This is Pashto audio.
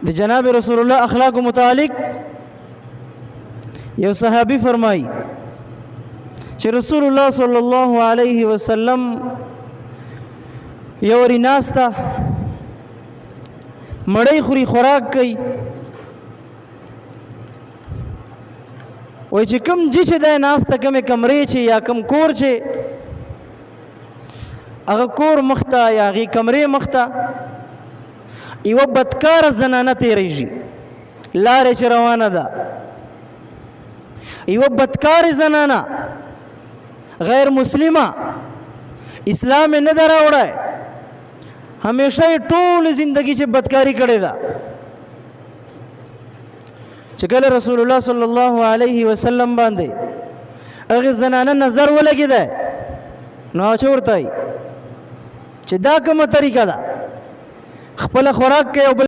د جناب رسول الله اخلاق متعلق یو صحابي فرمای چې رسول الله صلی الله علیه وسلم یو ریناستا مړی خوري خوراک کوي وای چې کم جی چې د ناسته کمې کمرې چې یا کم کور چې هغه کور مخته یا هغې کمرې مخته یوه بدکاره زنانه تېرېږي لارې چې روانه ده یوه بدکارې زنانه غیر مسلمه اسلام یې نه ده راوړی همیشه یې ټوله زندگی چې بدکاری کړې ده چې کله رسول الله صلی الله علیه وسلم باندې هغې زنانه نظر ولګېدی نو هغه څه ورته وایي چې دا کومه طریقه ده خپله خوراک کوي او